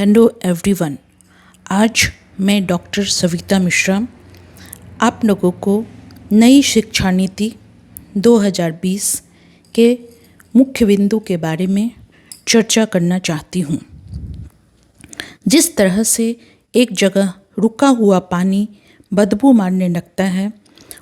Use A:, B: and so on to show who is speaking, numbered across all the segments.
A: Hello everyone. आज मैं doctor Savita Mishra आप लोगों को नई शिक्षा नीति 2020 के मुख्य बिंदु के बारे में चर्चा करना चाहती हूँ। जिस तरह से एक जगह रुका हुआ पानी बदबू मारने लगता है,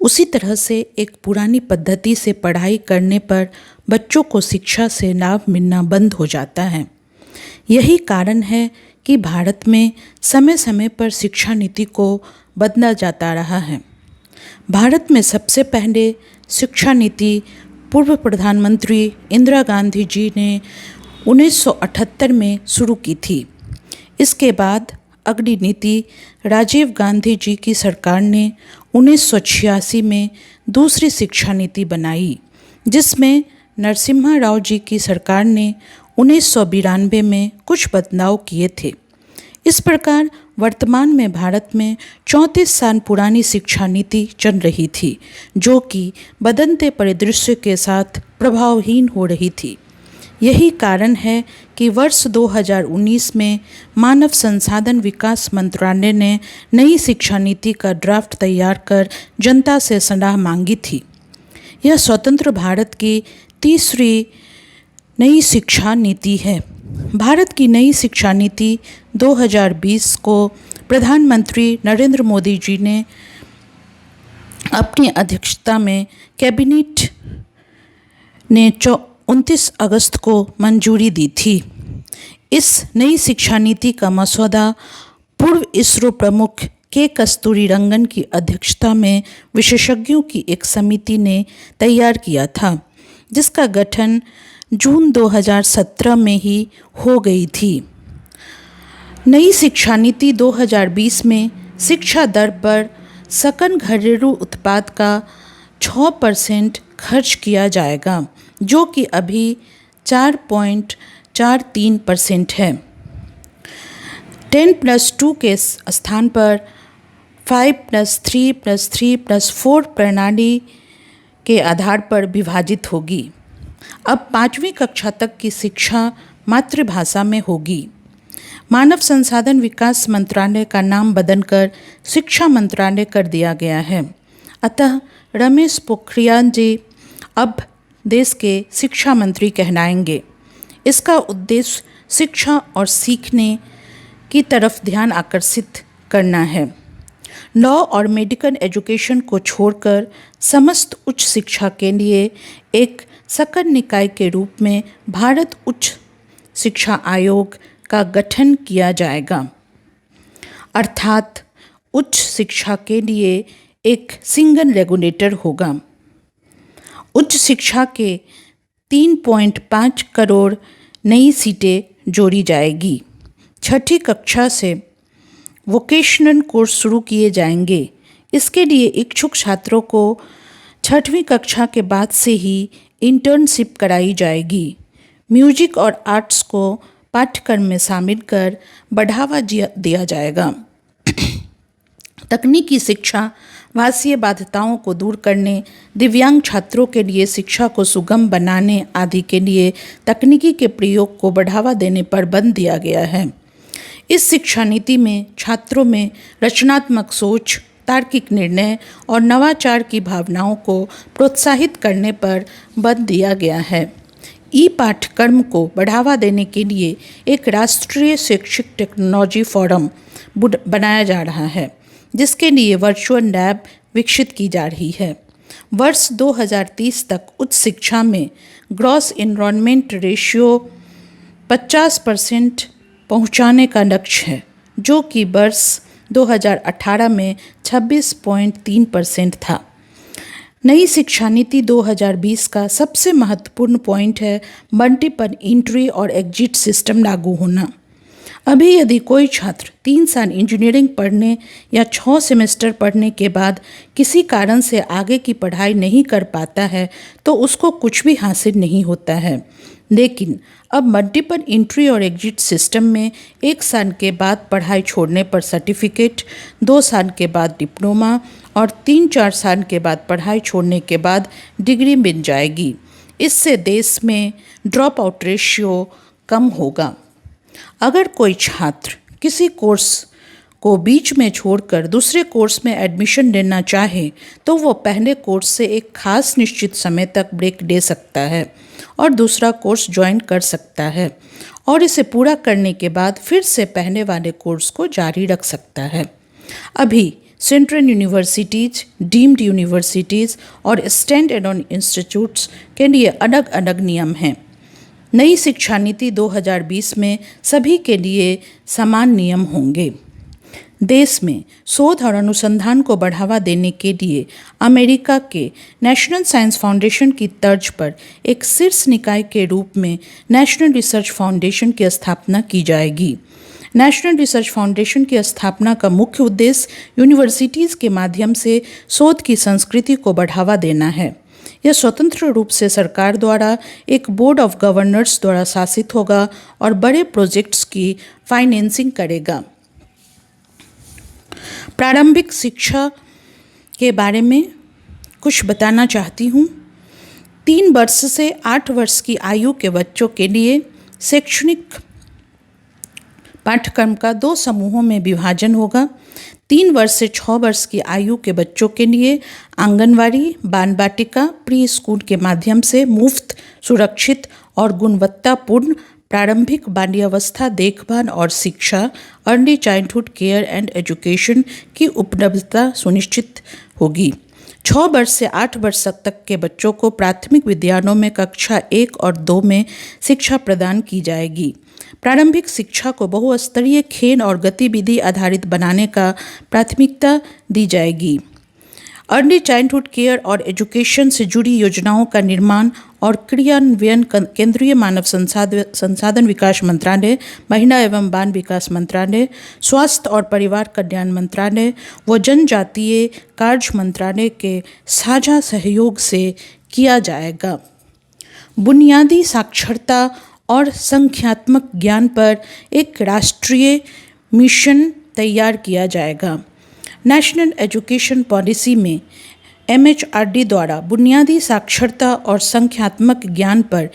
A: उसी तरह से एक पुरानी पद्धति से पढ़ाई करने पर बच्चों को शिक्षा से लाभ मिलना बंद हो जाता है। यही कारण है कि भारत में समय समय पर शिक्षा नीति को बदला जाता रहा है। भारत में सबसे पहले शिक्षा नीति पूर्व प्रधानमंत्री इंदिरा गांधी जी ने 1978 में शुरू की थी। इसके बाद अगली नीति राजीव गांधी जी की सरकार ने 1986 में दूसरी शिक्षा नीति बनाई, जिसमें नरसिम्हा राव जी की सरकार ने 1992 में कुछ बदलाव किए थे। इस प्रकार वर्तमान में भारत में 34 साल पुरानी शिक्षा नीति चल रही थी, जो कि बदलते परिदृश्य के साथ प्रभावहीन हो रही थी। यही कारण है कि वर्ष 2019 में मानव संसाधन विकास मंत्रालय ने नई शिक्षा नीति का ड्राफ्ट तैयार कर जनता से सलाह मांगी थी। यह स्वतंत्र भारत की तीसरी नई शिक्षा नीति है। भारत की नई शिक्षा नीति 2020 को प्रधानमंत्री नरेंद्र मोदी जी ने अपनी अध्यक्षता में कैबिनेट ने 29 अगस्त को मंजूरी दी थी। इस नई शिक्षा नीति का मसौदा पूर्व इसरो प्रमुख के कस्तूरीरंगन की अध्यक्षता में विशेषज्ञों की एक समिति ने तैयार किया था, जिसका गठन जून 2017 में ही हो गई थी। नई शिक्षा नीति 2020 में शिक्षा दर पर सकल घरेलू उत्पाद का 6% खर्च किया जाएगा, जो कि अभी 4.43% है। 10+2 के स्थान पर 5+3+3+4 प्रणाली के आधार पर विभाजित होगी। अब 5वीं कक्षा तक की शिक्षा मातृभाषा में होगी। मानव संसाधन विकास मंत्रालय का नाम बदलकर शिक्षा मंत्रालय कर दिया गया है। अतः रमेश पोखरियाल जी अब देश के शिक्षा मंत्री कहलाएंगे। इसका उद्देश्य शिक्षा और सीखने की तरफ ध्यान आकर्षित करना है। लॉ और मेडिकल एजुकेशन को छोड़कर समस्त उच्च शिक्षा के लिए एक सकल निकाय के रूप में भारत उच्च शिक्षा आयोग का गठन किया जाएगा, अर्थात उच्च शिक्षा के लिए एक सिंगल रेगुलेटर होगा। उच्च शिक्षा के 3.5 करोड़ नई सीटें जोड़ी जाएगी। 6ठी कक्षा से वोकेशनल कोर्स शुरू किए जाएंगे। इसके लिए इच्छुक छात्रों को 6वीं कक्षा के बाद से ही इंटर्नशिप कराई जाएगी। म्यूजिक और आर्ट्स को पाठ्यक्रम में शामिल कर बढ़ावा दिया जाएगा। तकनीकी शिक्षा भाषीय बाध्यताओं को दूर करने, दिव्यांग छात्रों के लिए शिक्षा को सुगम बनाने आदि के लिए तकनीकी के प्रयोग को बढ़ावा देने पर बल दिया गया है। इस शिक्षा नीति में छात्रों में रचनात्मक सोच, तार्किक निर्णय और नवाचार की भावनाओं को प्रोत्साहित करने पर बल दिया गया है। ई पाठ्यक्रम को बढ़ावा देने के लिए एक राष्ट्रीय शैक्षिक टेक्नोलॉजी फोरम बनाया जा रहा है, जिसके लिए वर्चुअल लैब विकसित की जा रही है। वर्ष 2030 तक उच्च शिक्षा में ग्रॉस एनरोलमेंट रेशियो 50% पहुंचाने का लक्ष्य है, जो कि वर्ष 2018 में 26.3% था। नई शिक्षा नीति 2020 का सबसे महत्वपूर्ण पॉइंट है मल्टीपल एंट्री और एग्जिट सिस्टम लागू होना। अभी यदि कोई छात्र 3 साल इंजीनियरिंग पढ़ने या 6 सेमेस्टर पढ़ने के बाद किसी कारण से आगे की पढ़ाई नहीं कर पाता है, तो उसको कुछ भी हासिल नहीं होता है। लेकिन अब मल्टीपल एंट्री और एग्जिट सिस्टम में 1 साल के बाद पढ़ाई छोड़ने पर सर्टिफिकेट, 2 साल के बाद डिप्लोमा और 3-4 साल के बाद पढ़ाई छोड़ने के बाद डिग्री मिल जाएगी। इससे देश में ड्रॉप आउट रेशियो कम होगा। अगर कोई छात्र किसी कोर्स को बीच में छोड़कर दूसरे कोर्स में एडमिशन लेना चाहे तो वो पहले कोर्स से एक खास निश्चित समय तक ब्रेक ले सकता है और दूसरा कोर्स ज्वाइन कर सकता है और इसे पूरा करने के बाद फिर से पहले वाले कोर्स को जारी रख सकता है। अभी सेंट्रल यूनिवर्सिटीज़, डीम्ड यूनिवर्सिटीज़ और स्टैंड एलोन इंस्टीट्यूट्स के लिए अलग अलग नियम हैं। नई शिक्षा नीति 2020 में सभी के लिए समान नियम होंगे। देश में शोध और अनुसंधान को बढ़ावा देने के लिए अमेरिका के नेशनल साइंस फाउंडेशन की तर्ज पर एक शीर्ष निकाय के रूप में नेशनल रिसर्च फाउंडेशन की स्थापना की जाएगी। नेशनल रिसर्च फाउंडेशन की स्थापना का मुख्य उद्देश्य यूनिवर्सिटीज़ के माध्यम से शोध की संस्कृति को बढ़ावा देना है। यह स्वतंत्र रूप से सरकार द्वारा एक बोर्ड ऑफ गवर्नर्स द्वारा शासित होगा और बड़े प्रोजेक्ट्स की फाइनेंसिंग करेगा। प्रारंभिक शिक्षा के बारे में कुछ बताना चाहती हूँ। 3 वर्ष से 8 वर्ष की आयु के बच्चों के लिए शैक्षणिक पाठ्यक्रम का 2 समूहों में विभाजन होगा। 3 वर्ष से 6 वर्ष की आयु के बच्चों के लिए आंगनवाड़ी, बाल बाटिका, प्री स्कूल के माध्यम से मुफ्त, सुरक्षित और गुणवत्तापूर्ण प्रारंभिक बाल्यावस्था देखभाल और शिक्षा, early childhood care and education की उपलब्धता सुनिश्चित होगी। 6 वर्ष से 8 वर्ष तक के बच्चों को प्राथमिक विद्यालयों में कक्षा 1 और 2 में शिक्षा प्रदान की जाएगी। प्रारंभिक शिक्षा को बहुस्तरीय खेल और गतिविधि आधारित बनाने का प्राथमिकता दी जाएगी। अर्ली चाइल्डहुड केयर और एजुकेशन से जुड़ी योजनाओं का निर्माण और क्रियान्वयन केंद्रीय मानव संसाधन विकास मंत्रालय, महिला एवं बाल विकास मंत्रालय, स्वास्थ्य और परिवार कल्याण मंत्रालय व जनजातीय कार्य मंत्रालय के साझा सहयोग से किया जाएगा। बुनियादी साक्षरता और संख्यात्मक ज्ञान पर एक राष्ट्रीय मिशन तैयार किया जाएगा। नेशनल एजुकेशन पॉलिसी में MHRD द्वारा बुनियादी साक्षरता और संख्यात्मक ज्ञान पर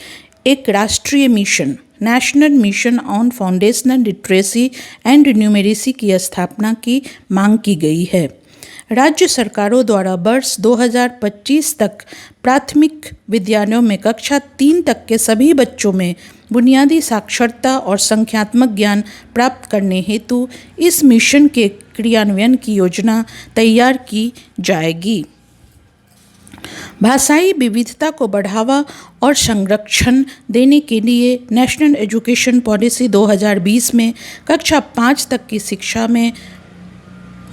A: एक राष्ट्रीय mission, national mission on foundational literacy and numeracy की स्थापना की मांग की गई है। राज्य सरकारों द्वारा वर्ष 2025 तक प्राथमिक विद्यालयों में कक्षा 3 तक के सभी बच्चों में बुनियादी साक्षरता और संख्यात्मक ज्ञान प्राप्त करने हेतु इस मिशन के क्रियान्वयन की योजना तैयार की जाएगी। भाषाई विविधता को बढ़ावा और संरक्षण देने के लिए नेशनल एजुकेशन पॉलिसी 2020 में कक्षा 5 तक की शिक्षा में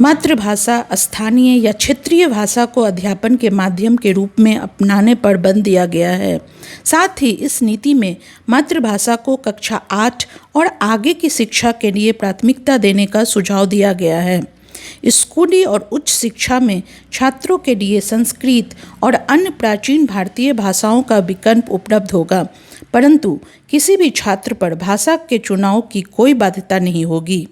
A: मातृभाषा, स्थानीय या क्षेत्रीय भाषा को अध्यापन के माध्यम के रूप में अपनाने पर बल दिया गया है। साथ ही इस नीति में मातृभाषा को कक्षा 8 और आगे की शिक्षा के लिए प्राथमिकता देने का सुझाव दिया गया है। स्कूली और उच्च शिक्षा में छात्रों के लिए संस्कृत और अन्य प्राचीन भारतीय भाषाओं का विकल्प उपलब्ध होगा, परंतु किसी भी छात्र पर भाषा के चुनाव की कोई बाध्यता नहीं होगी।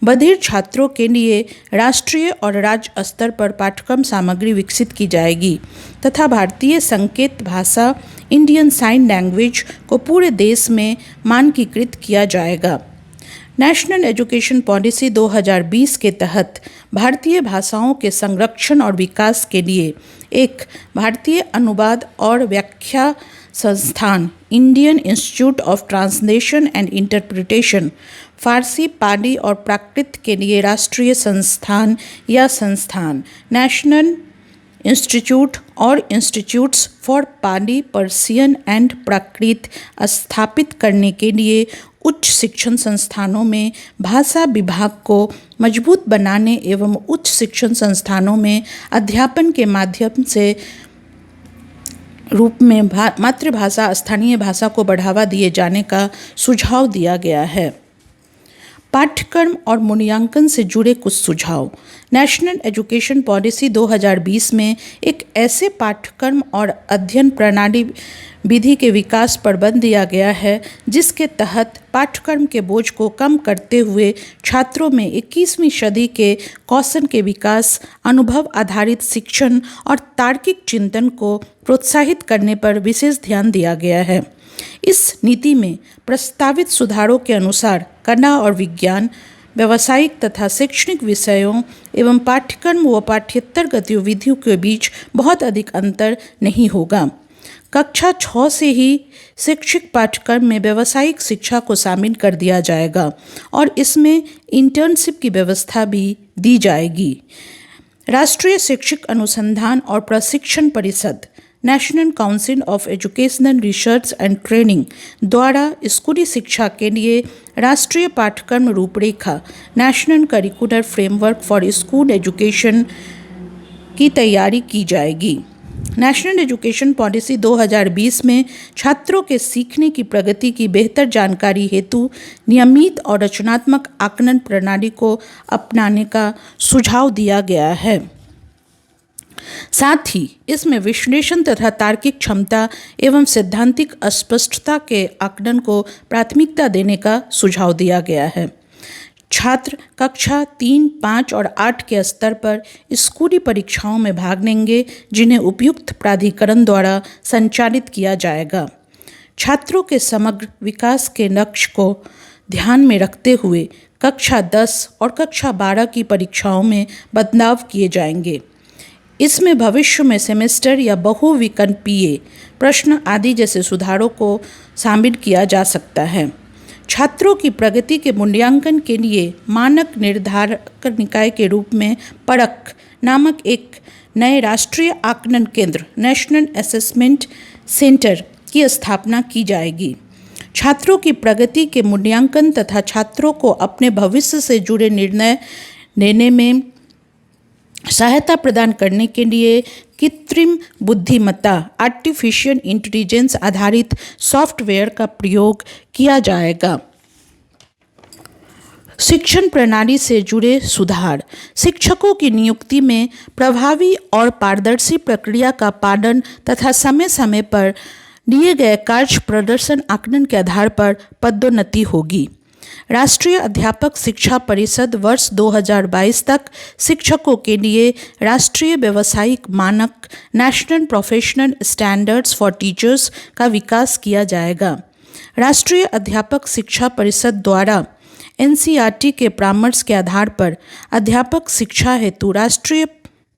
A: बधिर छात्रों के लिए राष्ट्रीय और राज्य स्तर पर पाठ्यक्रम सामग्री विकसित की जाएगी तथा भारतीय संकेत भाषा इंडियन साइन लैंग्वेज को पूरे देश में मानकीकृत किया जाएगा। नेशनल एजुकेशन पॉलिसी 2020 के तहत भारतीय भाषाओं के संरक्षण और विकास के लिए एक भारतीय अनुवाद और व्याख्या संस्थान, Indian institute of translation and interpretation, Farsi, Pali और प्राकृत के लिए राष्ट्रीय संस्थान या संस्थान, नेशनल इंस्टीट्यूट और institutes for Pali, Persian and Prakrit स्थापित करने के लिए उच्च शिक्षण संस्थानों में भाषा विभाग को मजबूत बनाने एवं उच्च शिक्षण संस्थानों में अध्यापन के माध्यम से रूप में मातृभाषा, स्थानीय भाषा को बढ़ावा दिए जाने का सुझाव दिया गया है। पाठ्यक्रम और मूल्यांकन से जुड़े कुछ सुझाव। नेशनल एजुकेशन पॉलिसी 2020 में एक ऐसे पाठ्यक्रम और अध्ययन प्रणाली विधि के विकास पर बल दिया गया है जिसके तहत पाठ्यक्रम के बोझ को कम करते हुए छात्रों में 21वीं सदी के कौशल के विकास, अनुभव आधारित शिक्षण और तार्किक चिंतन को प्रोत्साहित करने पर विशेष ध्यान दिया गया है। इस नीति में प्रस्तावित सुधारों के अनुसार कला और विज्ञान, व्यावसायिक तथा शैक्षणिक विषयों एवं पाठ्यक्रम व पाठ्येतर गतिविधियों के बीच बहुत अधिक अंतर नहीं होगा। कक्षा 6 से ही शैक्षिक पाठ्यक्रम में व्यावसायिक शिक्षा को शामिल कर दिया जाएगा और इसमें इंटर्नशिप की व्यवस्था भी दी जाएगी। राष्ट्रीय शैक्षिक अनुसंधान और प्रशिक्षण परिषद national council of educational research and training द्वारा स्कूली शिक्षा के लिए राष्ट्रीय पाठ्यक्रम रूपरेखा national curricular framework for school education की तैयारी की जाएगी। नेशनल एजुकेशन पॉलिसी 2020 में छात्रों के सीखने की प्रगति की बेहतर जानकारी हेतु नियमित और रचनात्मक आकलन प्रणाली को अपनाने का सुझाव दिया गया है। साथ ही इसमें विश्लेषण तथा तार्किक क्षमता एवं सैद्धांतिक अस्पष्टता के आकलन को प्राथमिकता देने का सुझाव दिया गया है। छात्र कक्षा 3, 5 और 8 के स्तर पर स्कूली परीक्षाओं में भाग लेंगे, जिन्हें उपयुक्त प्राधिकरण द्वारा संचालित किया जाएगा। छात्रों के समग्र विकास के लक्ष्य को ध्यान में रखते हुए कक्षा 10 और कक्षा 12 की परीक्षाओं में बदलाव किए जाएंगे। इसमें भविष्य में सेमेस्टर या बहुविकल्पीय प्रश्न आदि जैसे सुधारों को शामिल किया जा सकता है। छात्रों की प्रगति के मूल्यांकन के लिए मानक निर्धारक निकाय के रूप में परख नामक एक नए राष्ट्रीय आकलन केंद्र नेशनल असेसमेंट सेंटर की स्थापना की जाएगी। छात्रों की प्रगति के मूल्यांकन तथा छात्रों को अपने भविष्य से जुड़े निर्णय लेने में सहायता प्रदान करने के लिए कृत्रिम बुद्धिमत्ता आर्टिफिशियल इंटेलिजेंस आधारित सॉफ्टवेयर का प्रयोग किया जाएगा। शिक्षण प्रणाली से जुड़े सुधार, शिक्षकों की नियुक्ति में प्रभावी और पारदर्शी प्रक्रिया का पालन तथा समय समय पर लिए गए कार्य प्रदर्शन आकलन के आधार पर पदोन्नति होगी। राष्ट्रीय अध्यापक शिक्षा परिषद वर्ष 2022 तक शिक्षकों के लिए राष्ट्रीय व्यावसायिक मानक national professional standards for teachers का विकास किया जाएगा। राष्ट्रीय अध्यापक शिक्षा परिषद द्वारा एनसीईआरटी के परामर्श के आधार पर अध्यापक शिक्षा हेतु राष्ट्रीय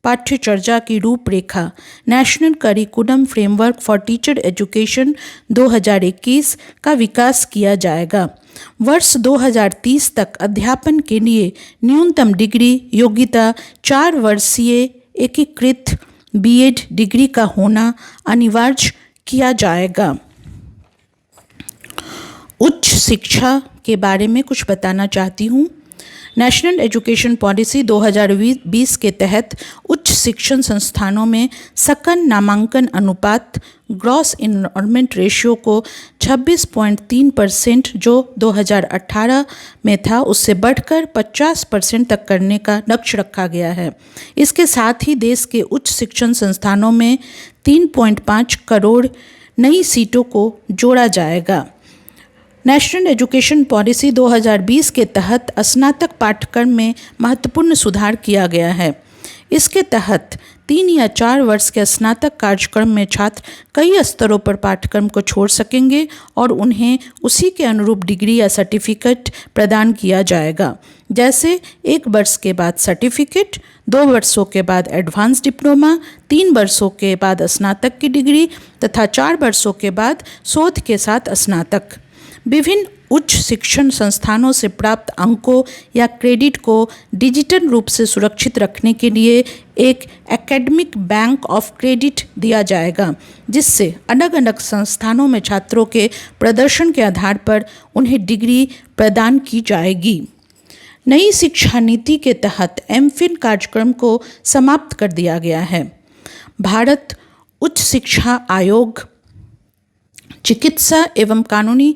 A: पाठ्यचर्या की रूपरेखा national curriculum framework for teacher education 2021 का विकास किया जाएगा। वर्ष 2030 तक अध्यापन के लिए न्यूनतम डिग्री योग्यता 4 वर्षीय एकीकृत बीएड डिग्री का होना अनिवार्य किया जाएगा। उच्च शिक्षा के बारे में कुछ बताना चाहती हूँ। नेशनल एजुकेशन पॉलिसी 2020 के तहत उच्च शिक्षण संस्थानों में सकल नामांकन अनुपात ग्रॉस इनरोलमेंट रेशियो को 26.3% जो 2018 में था उससे बढ़कर 50% तक करने का लक्ष्य रखा गया है। इसके साथ ही देश के उच्च शिक्षण संस्थानों में 3.5 करोड़ नई सीटों को जोड़ा जाएगा। नेशनल एजुकेशन पॉलिसी 2020 के तहत स्नातक पाठ्यक्रम में महत्वपूर्ण सुधार किया गया है। इसके तहत 3 या 4 वर्ष के स्नातक कार्यक्रम में छात्र कई स्तरों पर पाठ्यक्रम को छोड़ सकेंगे और उन्हें उसी के अनुरूप डिग्री या सर्टिफिकेट प्रदान किया जाएगा। जैसे 1 वर्ष के बाद सर्टिफिकेट, 2 वर्षों के बाद एडवांस डिप्लोमा, 3 वर्षों के बाद स्नातक की डिग्री तथा 4 वर्षों के बाद शोध के साथ स्नातक। विभिन्न उच्च शिक्षण संस्थानों से प्राप्त अंकों या क्रेडिट को डिजिटल रूप से सुरक्षित रखने के लिए एक एकेडमिक बैंक ऑफ क्रेडिट दिया जाएगा, जिससे अलग अलग संस्थानों में छात्रों के प्रदर्शन के आधार पर उन्हें डिग्री प्रदान की जाएगी। नई शिक्षा नीति के तहत एमफिल कार्यक्रम को समाप्त कर दिया गया है। भारत उच्च शिक्षा आयोग चिकित्सा एवं कानूनी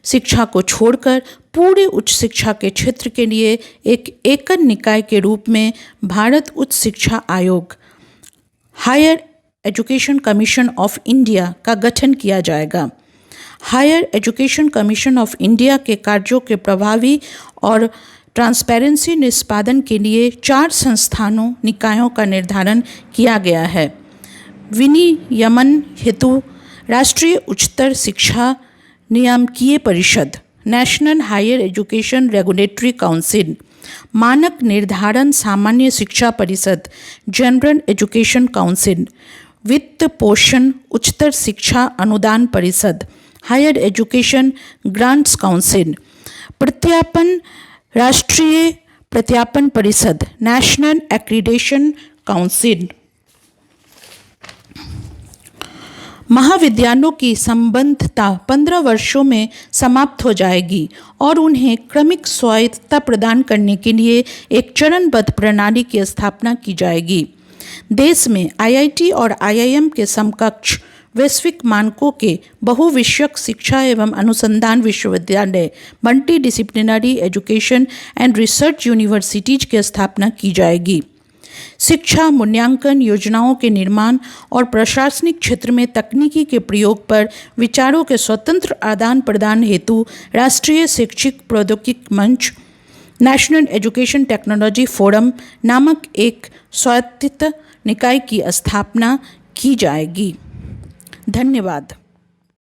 A: शिक्षा को छोड़कर पूरे उच्च शिक्षा के क्षेत्र के लिए एक एकल निकाय के रूप में भारत उच्च शिक्षा आयोग higher education commission of India का गठन किया जाएगा। Higher education commission of India के कार्यों के प्रभावी और ट्रांसपेरेंसी निष्पादन के लिए 4 संस्थानों निकायों का निर्धारण किया गया है। विनियमन हेतु राष्ट्रीय उच्चतर शिक्षा नियामकीय परिषद, national higher education regulatory council, मानक निर्धारण सामान्य शिक्षा परिषद, जनरल एजुकेशन काउंसिल, वित्त पोषण उच्चतर शिक्षा अनुदान परिषद, हायर एजुकेशन ग्रांट्स काउंसिल, प्रत्यापन राष्ट्रीय प्रत्यापन परिषद, नेशनल एक्रीडेशन काउंसिल। महाविद्यालयों की संबद्धता 15 वर्षों में समाप्त हो जाएगी और उन्हें क्रमिक स्वायत्तता प्रदान करने के लिए एक चरणबद्ध प्रणाली की स्थापना की जाएगी। देश में आईआईटी और आईआईएम के समकक्ष वैश्विक मानकों के बहुविषयक शिक्षा एवं अनुसंधान विश्वविद्यालय, multi disciplinary education and research universities की स्थापना की जाएगी। शिक्षा मूल्यांकन योजनाओं के निर्माण और प्रशासनिक क्षेत्र में तकनीकी के प्रयोग पर विचारों के स्वतंत्र आदान प्रदान हेतु राष्ट्रीय शैक्षिक प्रौद्योगिकी मंच, नेशनल एजुकेशन टेक्नोलॉजी फोरम नामक एक स्वायत्त निकाय की स्थापना की जाएगी। धन्यवाद।